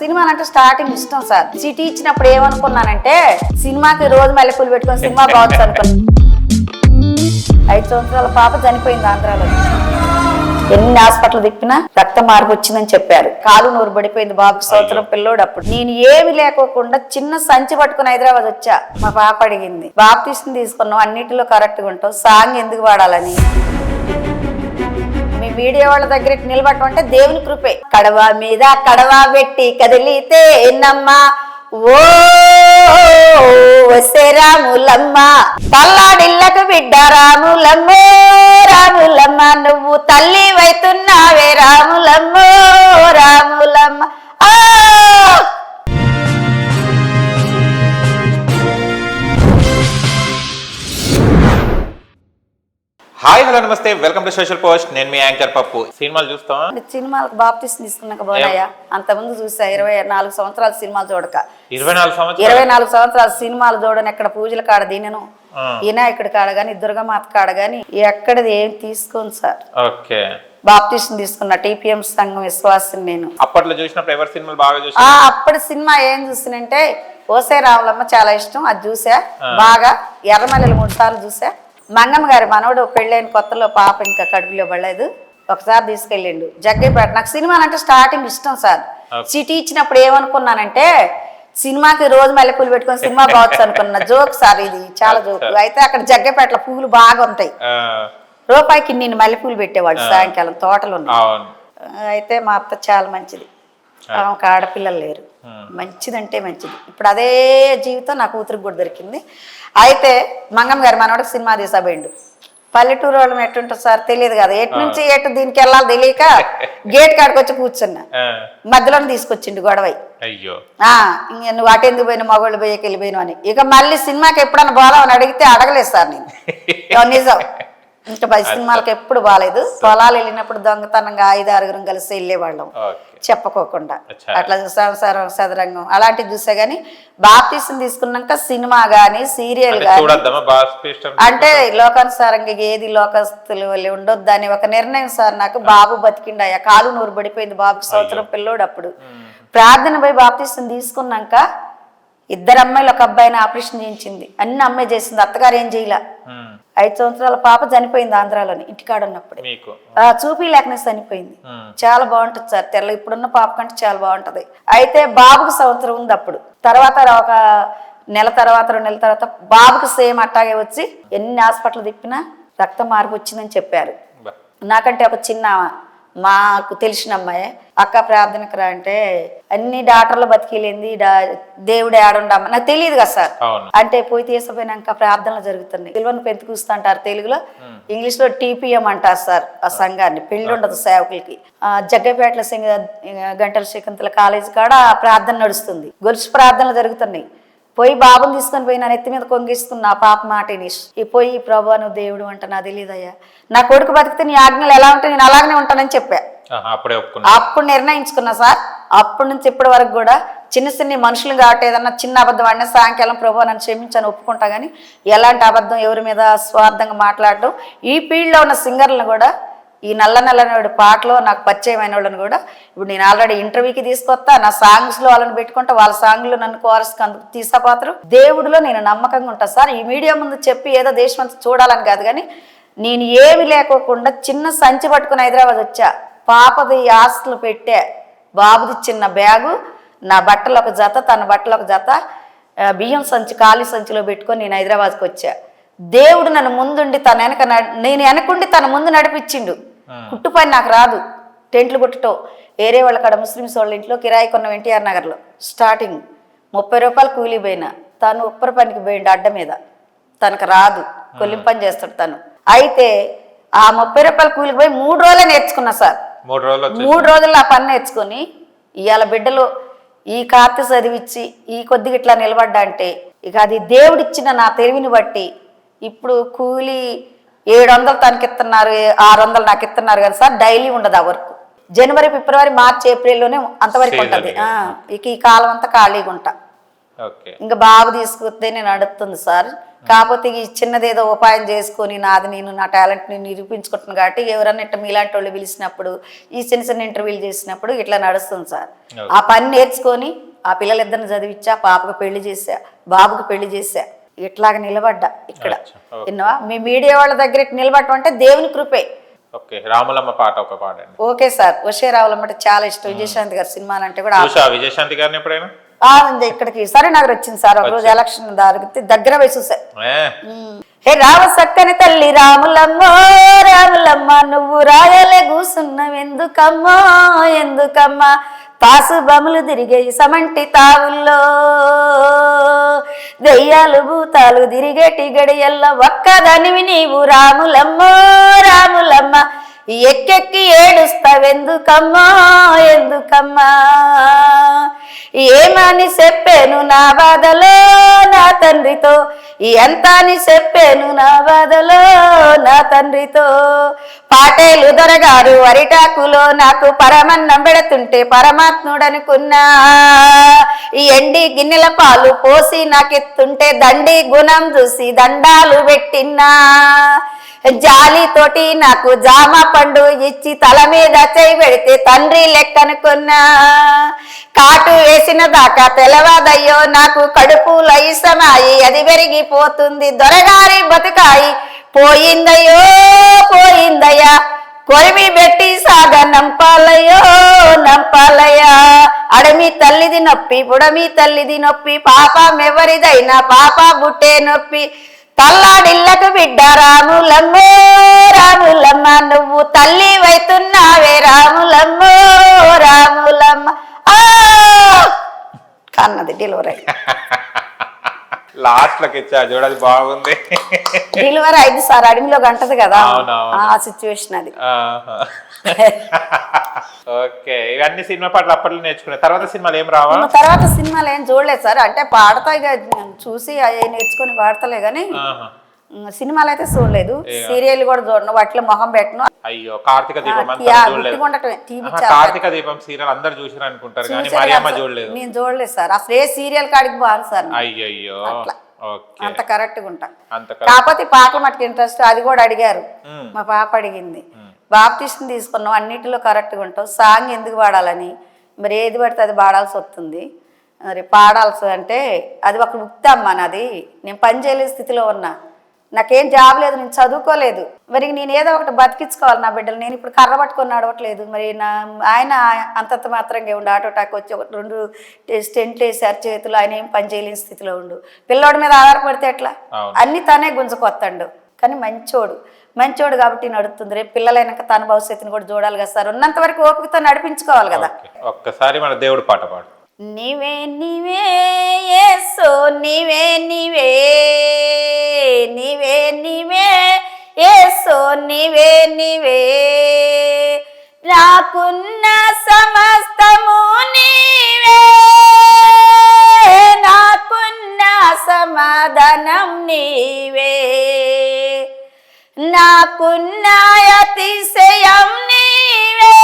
Cinema అంటే starting ఇష్టం sir. City ఇచ్చినప్పుడు ఏమనుకున్నానంటే సినిమాకి రోజు మల్లెపూలు పెట్టుకొని సినిమా బాగుంది అనుకున్నాను. 5 సంవత్సరాల పాప చనిపోయింది ఆంధ్రాలో. ఎన్ని హాస్పిటల్ తిప్పినా రక్త మార్పు వచ్చిందని చెప్పారు. కాలు నూరు పడిపోయింది బాబుకి, సంవత్సరం పిల్లోడు. అప్పుడు నేను ఏమి లేకోకుండా చిన్న సంచి పట్టుకుని హైదరాబాద్ వచ్చా. మా పాప అడిగింది, బాప్టిస్ట్ తీసుకున్నావు, అన్నిటిలో కరెక్ట్గా ఉంటావు, సాంగ్ ఎందుకు వాడాలని. మీ మీడియా వాళ్ళ దగ్గర నిలబడటం దేవుని కృపే. కడవ మీద కడవ పెట్టి కదిలితే ఎన్నమ్మా ఓ వస్తే రాములమ్మ, తల్లాడిల్లకు బిడ్డ రాములమ్మ, రాములమ్మ నువ్వు తల్లి వైతున్నావే రాములమ్మ, రాములమ్మ. హాయ్ హలో నమస్తే, వెల్కమ్ టు సోషల్ పోస్ట్. నేను మీ యాంకర్ పప్పు. సినిమాలు చూస్తావా? సినిమాలకు బాప్టిస్ట్ తీసుకున్నాక పోనాయా? అంతకుముందు చూసా 24 సంవత్సరాలు సినిమాలు చూడక. 24 సంవత్సరాలు సినిమాలు చూడని ఎక్కడ పూజల కాడ దీనను వినాయకుడి కాడ గాని దుర్గమాత కాడ గాని ఎక్కడది ఏం తీసుకోను సార్. ఓకే, బాప్టిస్ట్ తీసుకున్నా. టీపీఎం సంఘం విశ్వాసం నేను. అప్పట్లో చూసినప్పుడు ఎవరి సినిమాలు బాగా చూసా? అప్పటి సినిమా ఏం చూసినంటే ఓసే రావులమ్మ చాలా ఇష్టం, అది చూసా బాగా. ఎర్రమల్లెలు 3 సార్లు చూసా. మంగమ్మ గారి మనవడు పెళ్ళైన కొత్తలో పాప ఇంకా కడుపులో పడలేదు, ఒకసారి తీసుకెళ్ళిండు జగ్గైపేట. నాకు సినిమాలు అంటే స్టార్టింగ్ ఇష్టం సార్. సిటీ ఇచ్చినప్పుడు ఏమనుకున్నానంటే సినిమాకి రోజు మల్లెపూలు పెట్టుకొని సినిమా బావచ్చు అనుకున్నా. జోక్ సార్, ఇది చాలా జోక్. అయితే అక్కడ జగ్గైపేటలో పూలు బాగా ఉంటాయి, రూపాయికి నేను మల్లెపూలు పెట్టేవాడు సాయంకాలం, తోటలు ఉన్నాయి. అయితే మా అత్త చాలా మంచిది, ఆమెకు ఆడపిల్లలు లేరు, మంచిదంటే మంచిది. ఇప్పుడు అదే జీవితం నా కూతురికి కూడా దొరికింది. అయితే మంగమ్మ గారు మనవాడికి సినిమా తీసాబోయిండు. పల్లెటూరు వాళ్ళం ఎట్టుంటుంది సార్ తెలియదు కదా, ఎటు నుంచి ఎటు దీనికి వెళ్ళాలి తెలియక గేట్ కాడికి వచ్చి కూర్చున్నా. మధ్యలో తీసుకొచ్చిండు గొడవై. ఇంక నువ్వు అటెందుకు పోయినా మగవాళ్ళు పోయేకి వెళ్ళిపోయినావు అని. ఇక మళ్ళీ సినిమాకి ఎప్పుడన్నా పోదామని అడిగితే అడగలేదు సార్ నేను. నిజం, ఇంకా 10 సినిమాలకు ఎప్పుడు బాగాలేదు. పొలాలు వెళ్ళినప్పుడు దొంగతనంగా 5-6 కలిసి వెళ్ళేవాళ్ళం చెప్పకోకుండా. అట్లా సంసారం సదరంగం అలాంటివి చూసా. గానీ బాప్టిజం తీసుకున్నాక సినిమా గానీ సీరియల్ గానీ అంటే లోకానుసారంగా ఏది లోకస్తులు వెళ్ళి ఉండొద్దు అని ఒక నిర్ణయం సార్. నాకు బాబు బతికిండయ్యా, కాలు నూరు పడిపోయింది బాబుకి, సంవత్సరం పిల్లోడు. అప్పుడు ప్రార్థన పోయి బాప్టిజం తీసుకున్నాక 2 అమ్మాయిలు 1 అబ్బాయిని ఆపరేషన్ చేయించింది. అన్ని అమ్మాయి చేసింది, అత్తగారు ఏం చేయలే. 5 సంవత్సరాల పాప చనిపోయింది ఆంధ్రాలోని, ఇంటికాడ ఉన్నప్పుడు. చూపి లేకనే చనిపోయింది. చాలా బాగుంటుంది సార్, తెల్ల ఇప్పుడున్న పాప కంటే చాలా బాగుంటది. అయితే బాబుకి సంవత్సరం ఉంది అప్పుడు. తర్వాత ఒక నెల తర్వాత 2 నెలల తర్వాత బాబుకి సేమ్ అట్టాగే వచ్చి ఎన్ని హాస్పిటల్ తిప్పినా రక్త మార్పు వచ్చిందని చెప్పారు. నాకంటే ఒక చిన్న మాకు తెలిసిన అమ్మాయి, అక్క ప్రార్థనకు రా అంటే అన్ని డాక్టర్లు బతికిలేంది, దేవుడు ఆడుండమ్మ నాకు తెలియదు కదా సార్. అంటే పోయి తీసిపోయినాక ప్రార్థనలు జరుగుతున్నాయి. సిల్వను పెంతుకూస్తా అంటారు తెలుగులో, ఇంగ్లీష్ లో టీపీఎం అంటారు సార్ ఆ సంఘాన్ని. పెళ్లి ఉండదు సేవకులకి. జగ్గైపేటలో గంటల శ్రీకంతుల కాలేజీ కాడ ప్రార్థన నడుస్తుంది, గొలుసు ప్రార్థనలు జరుగుతున్నాయి. పోయి బాబుని తీసుకొని పోయి నా నెత్తి మీద కొంగిస్తున్నా పాప మాటని. పోయి ప్రభు నువ్వు దేవుడు అంట, నాకు తెలియదయ్యా, నా కొడుకు బతికితే నీ ఆజ్ఞలు ఎలా ఉంటాయి నేను అలాగనే ఉంటానని చెప్పా. అప్పుడు నిర్ణయించుకున్నా సార్. అప్పటి నుంచి ఇప్పటి వరకు కూడా చిన్న మనుషులు కాబట్టి ఏదన్నా చిన్న అబద్ధం ఆడినా సాయంకాలం ప్రభు నన్ను క్షమించని ఒప్పుకుంటా. కానీ ఎలాంటి అబద్ధం ఎవరి మీద స్వార్థంగా మాట్లాడటం. ఈ ఫీల్డ్లో ఉన్న సింగర్లను కూడా, ఈ నల్లనోడి పాటలో నాకు పరిచయం అయిన వాళ్ళని కూడా ఇప్పుడు నేను ఆల్రెడీ ఇంటర్వ్యూకి తీసుకొస్తా. నా సాంగ్స్లో వాళ్ళని పెట్టుకుంటా, వాళ్ళ సాంగ్లో నన్ను కోరస్కి అందుకు తీసాపాత్రం. దేవుడిలో నేను నమ్మకంగా ఉంటాను సార్. ఈ మీడియా ముందు చెప్పి ఏదో దేశం అంతా చూడాలని కాదు, కానీ నేను ఏమి లేకోకుండా చిన్న సంచి పట్టుకుని హైదరాబాద్ వచ్చా. పాపది ఆస్తులు పెట్టా, బాబుది చిన్న బ్యాగు, నా బట్టలు ఒక జత, తన బట్టలు ఒక జత, బియ్యం సంచి ఖాళీ సంచిలో పెట్టుకొని నేను హైదరాబాద్కి వచ్చా. దేవుడు నన్ను ముందుండి తన వెనక, నేను వెనకుండి తన ముందు నడిపించిండు. కుట్టు పని నాకు రాదు, టెంట్లు కుట్టటం. వేరే వాళ్ళ కాడ ముస్లిమ్స్ వాళ్ళ ఇంట్లో కిరాయి కొన్న ఎన్టీఆర్ నగర్లో స్టార్టింగ్ 30 రూపాయలు కూలీ పోయినా. తను ఉప్పర పనికి పోయిండు అడ్డ మీద, తనకు రాదు, కొల్లిం పని చేస్తాడు తను. అయితే ఆ 30 రూపాయలు కూలికి పోయి 3 రోజులే నేర్చుకున్నా సార్. 3 రోజుల్లో ఆ పని నేర్చుకుని ఇవాళ బిడ్డలు ఈ కార్తె చదివిచ్చి ఈ కొద్దిగా ఇట్లా నిలబడ్డా అంటే ఇక అది దేవుడిచ్చిన నా తెలివిని బట్టి. ఇప్పుడు కూలీ 700 తనకి ఇస్తున్నారు, 600 నాకు ఇస్తున్నారు కానీ సార్ డైలీ ఉండదు ఆ వర్క్. జనవరి, ఫిబ్రవరి, మార్చి, ఏప్రిల్లోనే అంతవరకు ఉంటుంది. ఇక ఈ కాలం అంతా ఖాళీగా ఉంటా. ఇంకా బాబు తీసుకొస్తే నేను నడుస్తుంది సార్. కాకపోతే ఈ చిన్నదేదో ఉపాయం చేసుకొని నాది నేను నా టాలెంట్ని నిరూపించుకుంటున్నాను కాబట్టి ఎవరన్నా ఇట్లా మీలాంటి వాళ్ళు పిలిచినప్పుడు ఈ చిన్న చిన్న ఇంటర్వ్యూలు చేసినప్పుడు ఇట్లా నడుస్తుంది సార్. ఆ పని నేర్చుకొని ఆ పిల్లలిద్దరిని చదివించా, పాపకు పెళ్లి చేశా, బాబుకి పెళ్లి చేశా, ఇట్లాగ నిలబడ్డా ఇక్కడ. విన్నావా? మీ మీడియా వాళ్ళ దగ్గర నిలబడటం అంటే దేవుని కృపే. ఓకే, రాములమ్మ పాట ఒక పాడండి. Okay sir. ఉషే రావులమ్మ అంటే చాలా ఇష్టం. విజయశాంతి గారి సినిమాలు అంటే కూడా విజయశాంతి గారిని ఎప్పుడైనా ఇక్కడికి సరేనగర్ వచ్చింది సార్ ఒకరోజు ఎలక్షన్ దగ్గర పోయి చూసా. హే రావ సక్కని తల్లి రాములమ్మో రాములమ్మ నువ్వు రాయలే కూసున్నవెందుకమ్మో ఎందుకమ్మా తాసు బములు తిరిగే సమంటి తావుల్లో దెయ్యాలు భూతాలు తిరిగేటి గడియల్ల ఒక్కదానివి నీవు రాములమ్మో రాములమ్మ ఎక్కెక్కి ఏడుస్తావెందుకమ్మా ఎందుకమ్మా ఏమని చెప్పాను నా బాధలో నా తండ్రితో ఎంత అని చెప్పాను నా బాధలో నా తండ్రితో పాటేలు దొరగారు అరిటాకులో నాకు పరమన్నం పెడుతుంటే పరమాత్ముడనుకున్నా ఈ ఎండి గిన్నెల పాలు పోసి నాకెత్తుంటే దండి గుణం చూసి దండాలు పెట్టినా జాలితోటి నాకు జామ పండు ఇచ్చి తల మీద చేయి పెడితే తండ్రి లెక్కనుకున్నా కాటు వేసిన దాకా తెలవదయ్యో నాకు కడుపు లైసమాయి అది పెరిగిపోతుంది దొరగారి బతుకాయి పోయిందయ్యో పోయిందయ్యా కొరిమి పెట్టి సాగ నంపాలయ్యో నంపాలయ్యా అడమి తల్లిది నొప్పి పుడమి తల్లిది నొప్పి పాపం ఎవరిదైనా పాప బుట్టే నొప్పి తల్లాడిల్లకు బిడ్డ రాములమ్మో రాములమ్మ నువ్వు తల్లి వైతున్నావే రాములమ్మో రాములమ్మ కన్నది డెలివరీ లాస్ట్ లకి ఇచ్చా చూడది బాగుంది. డెలివరీ అయింది సార్ అడవిలో గంటది కదా ఆ సిచ్యువేషన్ అది. ఓకే, ఇవన్నీ సినిమా పాటలు అప్పట్లో నేర్చుకునే తర్వాత సినిమాలు ఏం రావా? తర్వాత సినిమాలు ఏం చూడలేదు సార్. అంటే పాడతా ఇక చూసి అవి నేర్చుకుని పాడతలే గానీ సినిమాలు అయితే చూడలేదు. సీరియల్ కూడా చూడను, వాటిలో మొహం పెట్టను. అయ్యో, కార్తీక దీపం కార్తీక దీపం సీరియల్ అందరు చూసిరు అనుకుంటారు కానీ మరియమ్మ చూడలేదు. నేను చూడలేదు సార్. అసలు ఏ సీరియల్ కాడికి బాను సార్. అయ్యయ్యో, అంత కరెక్ట్ గా ఉంటా. కాకపోతే పాటలు మటుకు ఇంట్రెస్ట్. అది కూడా అడిగారు, మా పాప అడిగింది. బాప్టిస్ట్ తీసుకున్నావు అన్నిటిలో కరెక్ట్గా ఉంటావు, సాంగ్ ఎందుకు పాడాలని. మరి ఏది పడితే అది పాడాల్సి వస్తుంది. మరి పాడాల్సి అంటే అది ఒక ముక్తి అమ్మ నాది. నేను పని చేయలేని స్థితిలో ఉన్నా, నాకేం జాబ్ లేదు, నేను చదువుకోలేదు. మరి నేను ఏదో ఒకటి బతికించుకోవాలి నా బిడ్డలు. నేను ఇప్పుడు కర్ర పట్టుకొని నడవట్లేదు. మరి ఆయన అంతంత మాత్రంగా ఉండు. ఆటో టాక్ వచ్చి 2 స్టెంట్లు వేసారు చేతులు. ఆయన ఏం పని చేయలేని స్థితిలో ఉండు. పిల్లోడి మీద ఆధారపడితే ఎట్లా? అన్ని తనే గుంజుకొత్తాడు. కానీ మంచోడు కాబట్టి నడుస్తుంది. రేపు పిల్లలైనాక తన భవిష్యత్తుని కూడా చూడాలి కదా సార్. ఉన్నంత వరకు ఓపికతో నడిపించుకోవాలి కదా. ఒక్కసారి మన దేవుడు పాట పాడు. నీవే నీవే యేసు నీవే నీవే నీవే నీవే యేసు నీవే నీవే నాకున్న సమస్తము నీవే నాకున్న సమాధానం నీవే నాకున్న అతిశయం నీవే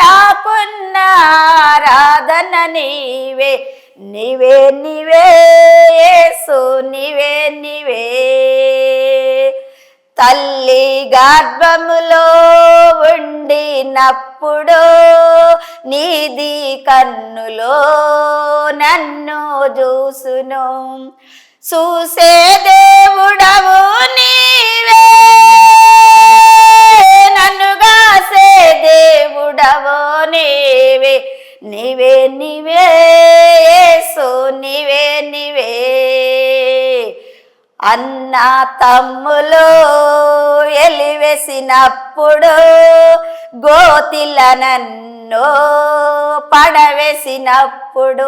నాకున్న ఆరాధన నీవే నీవే నీవే యేసు నీవే నీవే తల్లి గర్భములో ఉండినప్పుడు నీది కన్నులో నన్ను చూసును చూసే దేవుడవు నీవే నన్ను గాసే దేవుడవు నీవే నీవే నీవే యేసు నీవే నీవే అన్న తమ్ములు ఎలివేసినప్పుడు గోతిల నన్ను పడవేసినప్పుడు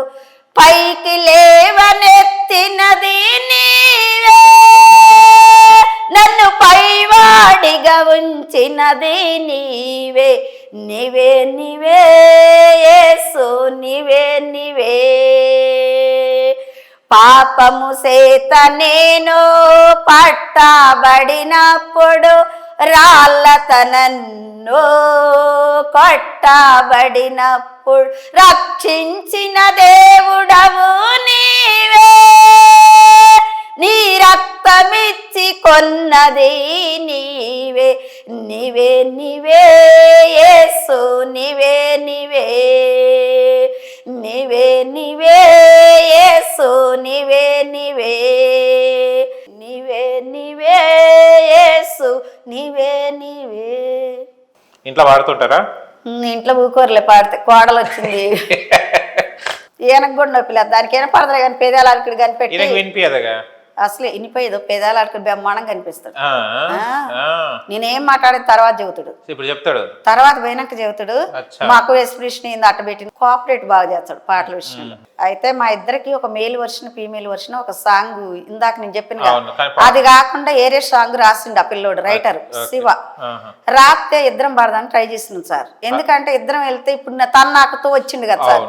పైకి లేవనెత్తినది నీవే నన్ను పైవాడిగా ఉంచినది నీవే నీవే నీవే యేసు నీవే నీవే పాపము చేత నేను పట్టబడినప్పుడు రాళ్ళతనన్ను కొట్టబడినప్పుడు రక్షించిన దేవుడవు నీవే రక్తమిచ్చి కొన్నది నీవే నీవే నీవే యేసు నీవే నీవే నీవే నీవే యేసు నీవే నీవే నీవే నీవే యేసు నీవే నీవే. ఇంట్లో పాడుతుంటారా? ఇంట్లో ఊకోరులే పాడితే కోడలు వచ్చింది ఈయనకు కూడా నొప్పిలేదు, దానికైనా పడతలే కానీ పేదాలు అడుకుడు కనిపెట్టి వినిపించదుగా అసలు ఇనిపోయేదో పేదాలు అడుకుడు బ్రహ్మాండం కనిపిస్తాడు. నేనేం మాట్లాడిన తర్వాత చెబుతాడు, ఇప్పుడు చెప్తాడు, తర్వాత పోయినాక చెబుతాడు. మాకు ఎక్స్ప్రెషన్ ఏంది అట్ట పెట్టి కోఆపరేట్ బాగా చేస్తాడు పాటల విషయంలో. అయితే మా ఇద్దరికి ఒక మేల్ వర్షన్ ఫీమేల్ వర్షన్ ఒక సాంగ్ ఇందాక నేను చెప్పిన అది కాకుండా ఏరే సాంగ్ రాసిండు ఆ పిల్లోడు రైటర్ శివ. రాస్తే ఇద్దరం పాడదాన్ని ట్రై చేసినాం సార్. ఎందుకంటే ఇద్దరం వెళ్తే ఇప్పుడు తను నాకుతో వచ్చిండు కదా సార్.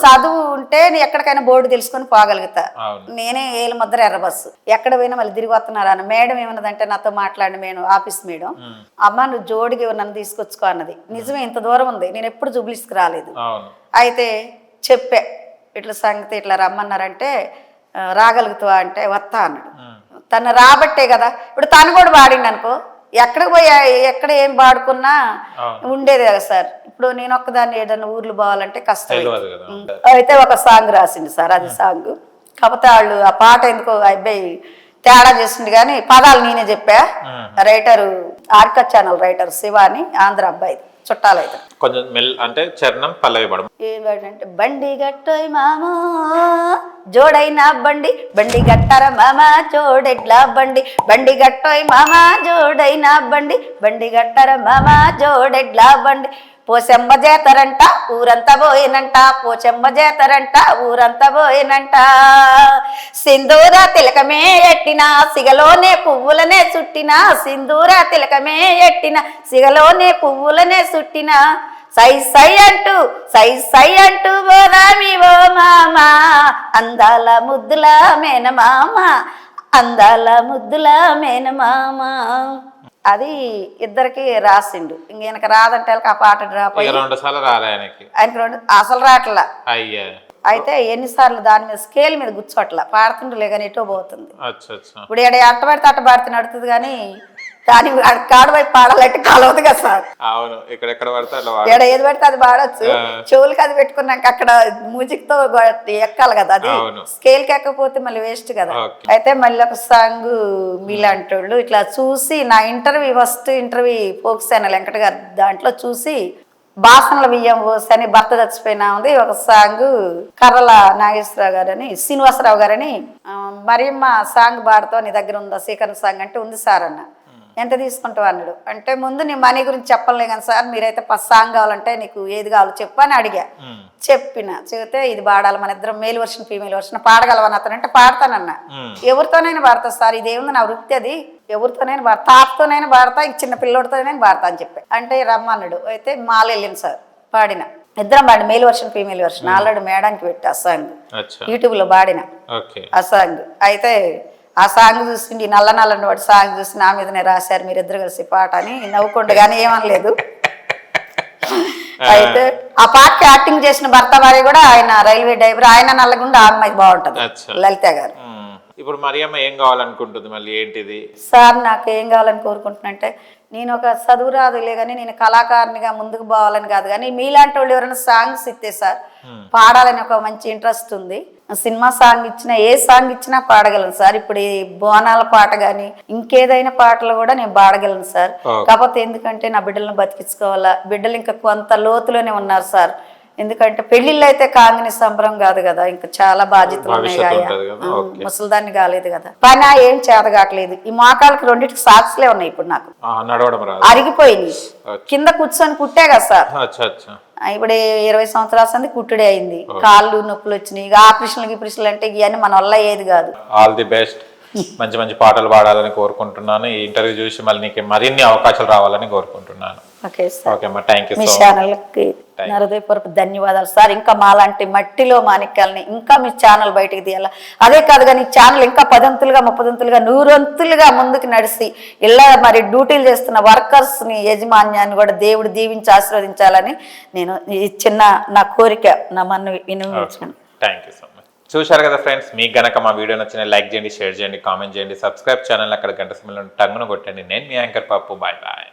చదువు ఉంటే నేను ఎక్కడికైనా బోర్డు తెలుసుకొని పోగలుగుతా. నేనే ఏళ్ళ ముద్ర ఎర్ర బస్సు ఎక్కడ పోయినా మళ్ళీ తిరిగి వస్తున్నారు అన్న. మేడం ఏమన్నదంటే నాతో మాట్లాడి మేడం ఆఫీస్ మేడం, అమ్మ నువ్వు జోడికి నన్ను తీసుకొచ్చుకో అన్నది. నిజమే, ఇంత దూరం ఉంది, నేను ఎప్పుడు జూబ్లీస్కి రాలేదు. అయితే చెప్పా ఇట్లా సంగతి ఇట్లా రమ్మన్నారంటే రాగలుగుతావా అంటే వస్తా అన్నాడు. తను రాబట్టే కదా ఇప్పుడు తను కూడా పాడిండు అనుకో, ఎక్కడికి పోయా ఎక్కడ ఏం పాడుకున్నా ఉండేది కదా సార్. ఇప్పుడు నేను ఒక్కదాన్ని ఏదైనా ఊర్లు పోవాలంటే కష్టం. అయితే ఒక సాంగ్ రాసిండు సార్, అది సాంగ్ కాకపోతే వాళ్ళు ఆ పాట ఎందుకో అబ్బాయి తేడా చేసిండు కానీ పదాలు నేనే చెప్పా. రైటరు ఆర్కా ఛానల్ రైటర్ శివ అని ఆంధ్ర అబ్బాయి చుట్టాలు అయితే కొంచెం అంటే చరణం పల్లవి పడడం ఏంటంటే బండి గట్టోయ్ మామా జోడైన బండి బండి గట్టర మామా జోడెడ్ల బండి బండి గట్టోయ్ మామా జోడైన బండి బండి గట్టర మామా జోడెడ్ల బండి పోచెమ్మ చేతరంట ఊరంతా పోయినంట పోచెమ్మ చేతరంట ఊరంతా పోయినంట సింధూర తిలకమే ఎట్టిన సిగలోనే పువ్వులనే చుట్టిన సింధూర తిలకమే ఎట్టిన సిగలోనే పువ్వులనే చుట్టిన సై సై అంటూ బోరామి ఓ మామా అందాల ముద్దుల మేనమామ అందాల ముద్దుల మేనమామ. అది ఇద్దరికి రాసిండు. ఇంక రాదంటే ఆ పాట డ్రాప్ ఆయనకి అసలు రావట్లా. అయితే ఎన్నిసార్లు దాని మీద స్కేల్ మీద కూర్చోట్లా పాడుతుండలే కానీ ఎటో పోతుంది. ఇప్పుడు అట్ట పడితే అట్ట పాడితే నడుతుంది కానీ దాని కాడవైపు పాడాలంటే కలవదు కదా సార్. ఏది పడితే అది పాడొచ్చు, చెవులకి అది పెట్టుకున్నాక అక్కడ మ్యూజిక్ తో ఎక్కాలి కదా, అది స్కేల్ కి ఎక్కకపోతే మళ్ళీ వేస్ట్ కదా. అయితే మళ్ళీ ఒక సాంగ్ మీలాంటి వాళ్ళు ఇట్లా చూసి నా first interview folk channel Venkata గారు దాంట్లో చూసి బాసనల బియ్యం పోసని భర్త చచ్చిపోయినా ఉంది ఒక సాంగ్ కర్రల నాగేశ్వరరావు గారని శ్రీనివాసరావు గారని మరి మా సాంగ్ పాడుతావు నీ దగ్గర ఉందా సేకరణ సాంగ్ అంటే ఉంది సార్ అన్న. ఎంత తీసుకుంటావు అన్నాడు. అంటే ముందు నీ మనీ గురించి చెప్పలే కానీ సార్ మీరైతే సాంగ్ కావాలంటే నీకు ఏది కావాలో చెప్పు అని అడిగా. చెప్తే ఇది పాడాలి మన ఇద్దరం మేల్ వర్షన్ ఫీమేల్ వర్షన్ పాడగలవని అతను అంటే పాడతానన్నా. ఎవరితోనైనా పాడతా సార్, ఇదేముంది నా వృత్తి, అది ఎవరితోనైనా పాడతా తాతతోనైనా పాడతా ఇంక చిన్న పిల్లోడితోనైనా పాడతా అని చెప్పి అంటే రమ్మన్నాడు. అయితే మాల వెళ్ళింది సార్ పాడిన ఇద్దరం పాడి male version female version already మేడానికి పెట్టి ఆ సాంగ్ యూట్యూబ్ లో పాడిన ఆ సాంగ్. అయితే ఆ సాంగ్ చూసి నల్ల నల్లని వాడి సాంగ్ చూసి నా మీదనే రాశారు మీరిద్దరు కలిసి పాట అని నవ్వుకుంటూ కానీ ఏమనలేదు. అయితే ఆ పాటకి యాక్టింగ్ చేసిన భర్త వారి కూడా ఆయన రైల్వే డ్రైవర్, ఆయన నల్లగుండా ఆ అమ్మాయి బాగుంటది లలిత గారు. ఇప్పుడు మరియమ్మ ఏం కావాలనుకుంటుంది మళ్ళీ ఏంటిది సార్? నాకు ఏం కావాలని కోరుకుంటున్నా నేను ఒక చదువు రాదులే కానీ నేను కళాకారునిగా ముందుకు పోవాలని కాదు కానీ మీలాంటి వాళ్ళు ఎవరైనా సాంగ్స్ ఇస్తే సార్ పాడాలని ఒక మంచి ఇంట్రెస్ట్ ఉంది. సినిమా సాంగ్ ఇచ్చినా ఏ సాంగ్ ఇచ్చినా పాడగలను సార్. ఇప్పుడు ఈ బోనాల పాట కానీ ఇంకేదైనా పాటలు కూడా నేను పాడగలను సార్. కాకపోతే ఎందుకంటే నా బిడ్డలను బతికించుకోవాలా, బిడ్డలు ఇంకా కొంత లోతులోనే ఉన్నారు సార్. ఎందుకంటే పెళ్లిళ్ళు అయితే కాంగిని సంబరం కాదు కదా, ఇంకా చాలా బాధ్యతలు ఉన్నాయి. ముసలిదాన్ని కాలేదు కదా, పని ఏం చేత కావట్లేదు. ఈ మోకాళ్ళకి రెండింటికి సాక్స్లే ఉన్నాయి ఇప్పుడు నాకు, అరిగిపోయింది. కింద కూర్చొని కుట్టే కదా సార్. ఇప్పుడు 20 సంవత్సరాల సంది కుట్టుడే అయింది, కాళ్ళు నొప్పులు వచ్చినాయి. ఇక ఆపరేషన్లు అంటే ఇవన్నీ మన వల్ల ఏది కాదు. All the best. మంచి మంచి పాటలు పాడాలని కోరుకుంటున్నాను. ఈ ఇంటర్వ్యూ చూసి మళ్ళీ నీకు మరిన్ని అవకాశాలు రావాలని కోరుకుంటున్నాను. మీ ఛానల్కి నా హృదయపూర్వక ధన్యవాదాలు సార్. ఇంకా మాలాంటి మట్టిలో మాణిక్యాలని ఇంకా మీ ఛానల్ బయటకు తీయాలి. అదే కాదు కానీ ఛానల్ ఇంకా 10 30 100 ముందుకు నడిచి ఇలా మరి డ్యూటీలు చేస్తున్న వర్కర్స్ ని యజమాన్యాన్ని కూడా దేవుడు దీవించి ఆశీర్వదించాలని నేను ఈ చిన్న నా కోరిక నా మన్ను వినియోగించాను. చూశారు కదా ఫ్రెండ్స్, మీకు గనక మా వీడియో నచ్చిన లైక్ చేయండి, షేర్ చేయండి, కామెంట్ చేయండి, సబ్స్క్రైబ్ ఛానల్ అక్కడ గంట సింబల్ టంగున కొట్టండి. నేను మీ యాంకర్ పప్పు. Bye bye.